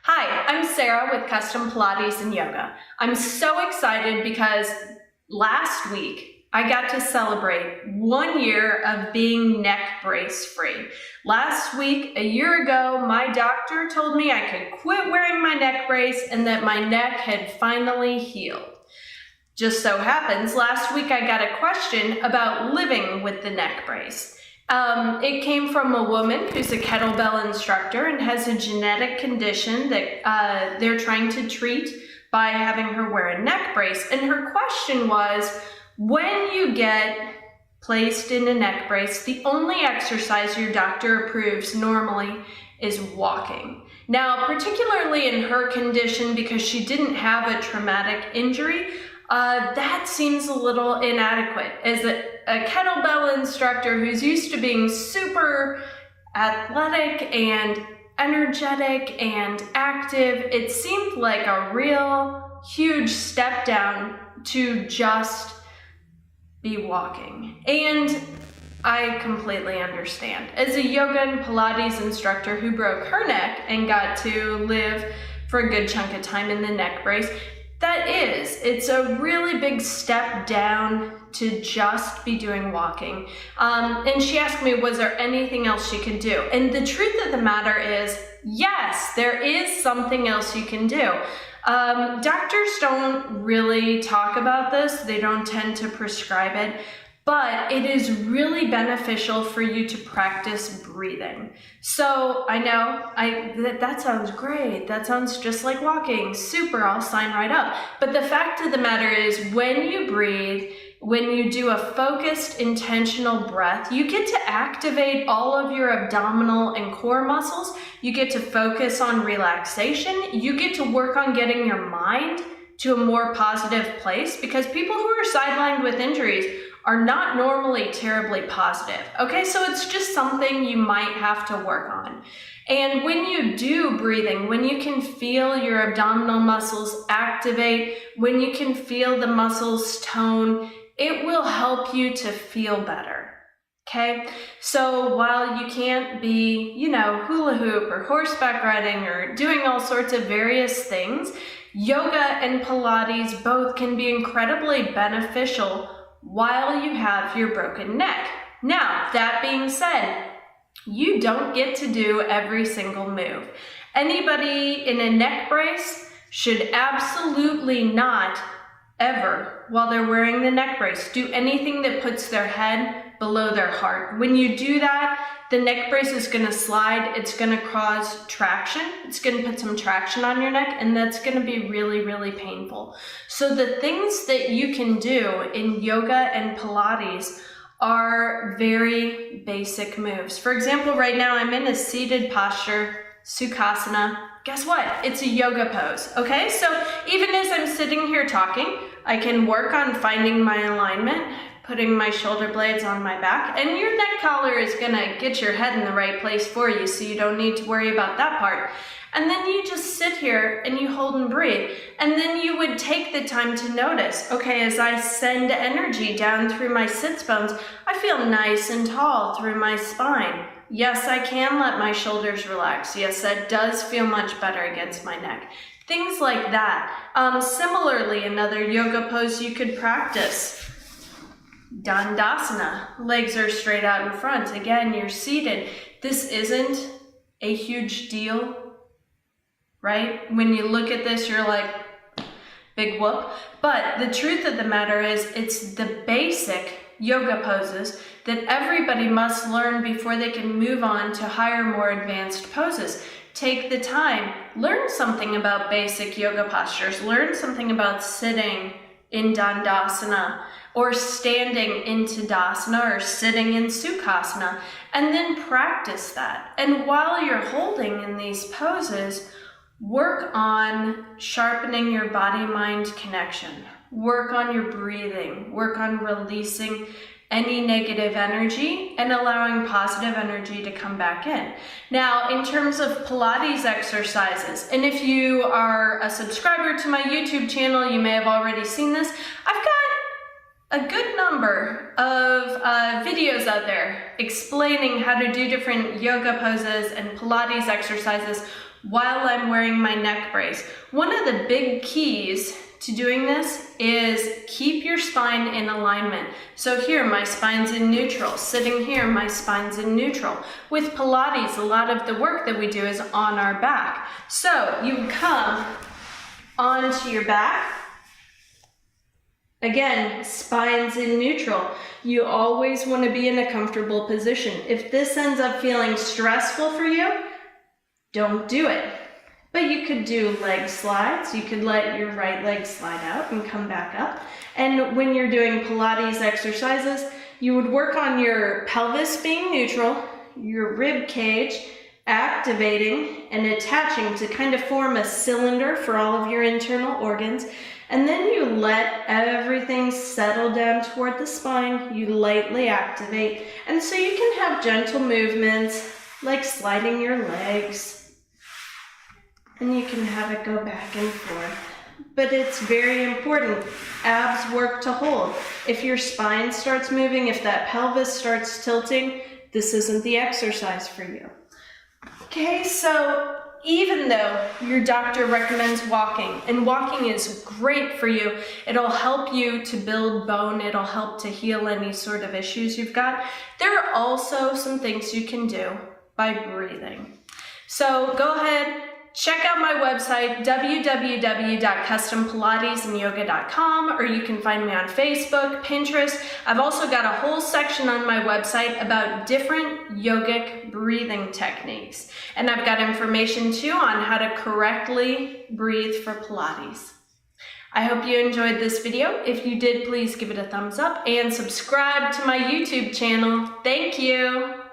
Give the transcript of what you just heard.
Hi, I'm Sarah with Custom Pilates and Yoga. I'm so excited because last week I got to celebrate 1 year of being neck brace free. Last week, a year ago, my doctor told me I could quit wearing my neck brace and that my neck had finally healed. Just so happens, last week I got a question about living with the neck brace. It came from a woman who's a kettlebell instructor and has a genetic condition that they're trying to treat by having her wear a neck brace. And her question was, when you get placed in a neck brace, the only exercise your doctor approves normally is walking. Now, particularly in her condition, because she didn't have a traumatic injury, that seems a little inadequate. As a kettlebell instructor who's used to being super athletic and energetic and active, it seemed like a real huge step down to just be walking. And I completely understand. As a yoga and Pilates instructor who broke her neck and got to live for a good chunk of time in the neck brace, it's a really big step down to just be doing walking. And she asked me, was there anything else she could do? And the truth of the matter is, yes, there is something else you can do. Doctors don't really talk about this. They don't tend to prescribe it. But it is really beneficial for you to practice breathing. So I know that sounds great. That sounds just like walking. Super, I'll sign right up. But the fact of the matter is, when you breathe, when you do a focused, intentional breath, you get to activate all of your abdominal and core muscles. You get to focus on relaxation. You get to work on getting your mind to a more positive place, because people who are sidelined with injuries are not normally terribly positive. Okay, so it's just something you might have to work on. And when you do breathing, when you can feel your abdominal muscles activate, when you can feel the muscles tone, it will help you to feel better. Okay, so while you can't be, hula hoop or horseback riding or doing all sorts of various things, yoga and Pilates both can be incredibly beneficial while you have your broken neck. Now, that being said, you don't get to do every single move. Anybody in a neck brace should absolutely not ever, while they're wearing the neck brace, do anything that puts their head below their heart. When you do that, the neck brace is going to slide. It's going to cause traction. It's going to put some traction on your neck, and that's going to be really, really painful. So the things that you can do in yoga and Pilates are very basic moves. For example, right now I'm in a seated posture, Sukhasana. Guess what? It's a yoga pose, okay? So even as I'm sitting here talking, I can work on finding my alignment, putting my shoulder blades on my back, and your neck collar is gonna get your head in the right place for you, so you don't need to worry about that part. And then you just sit here and you hold and breathe. And then you would take the time to notice, okay, as I send energy down through my sits bones, I feel nice and tall through my spine. Yes, I can let my shoulders relax. Yes, that does feel much better against my neck. Things like that. Similarly, another yoga pose you could practice, Dandasana. Legs are straight out in front. Again, you're seated. This isn't a huge deal, right? When you look at this, you're like, big whoop. But the truth of the matter is, it's the basic yoga poses that everybody must learn before they can move on to higher, more advanced poses. Take the time, learn something about basic yoga postures, learn something about sitting in Dandasana, or standing in Tadasana, or sitting in Sukhasana, and then practice that. And while you're holding in these poses, work on sharpening your body-mind connection. Work on your breathing. Work on releasing any negative energy and allowing positive energy to come back in. Now, in terms of Pilates exercises, and if you are a subscriber to my YouTube channel, you may have already seen this. I've got a good number of videos out there explaining how to do different yoga poses and Pilates exercises while I'm wearing my neck brace. One of the big keys to doing this is keep your spine in alignment. So here, my spine's in neutral. Sitting here, my spine's in neutral. With Pilates, a lot of the work that we do is on our back. So you come onto your back. Again, spine's in neutral. You always want to be in a comfortable position. If this ends up feeling stressful for you, don't do it. But you could do leg slides. You could let your right leg slide out and come back up. And when you're doing Pilates exercises, you would work on your pelvis being neutral, your rib cage activating and attaching to kind of form a cylinder for all of your internal organs. And then you let everything settle down toward the spine. You lightly activate. And so you can have gentle movements like sliding your legs. And you can have it go back and forth. But it's very important. Abs work to hold. If your spine starts moving, if that pelvis starts tilting, this isn't the exercise for you. Okay, so even though your doctor recommends walking, and walking is great for you, it'll help you to build bone, it'll help to heal any sort of issues you've got, there are also some things you can do by breathing. So go ahead, check out my website, www.custompilatesandyoga.com, or you can find me on Facebook, Pinterest. I've also got a whole section on my website about different yogic breathing techniques. And I've got information too on how to correctly breathe for Pilates. I hope you enjoyed this video. If you did, please give it a thumbs up and subscribe to my YouTube channel. Thank you.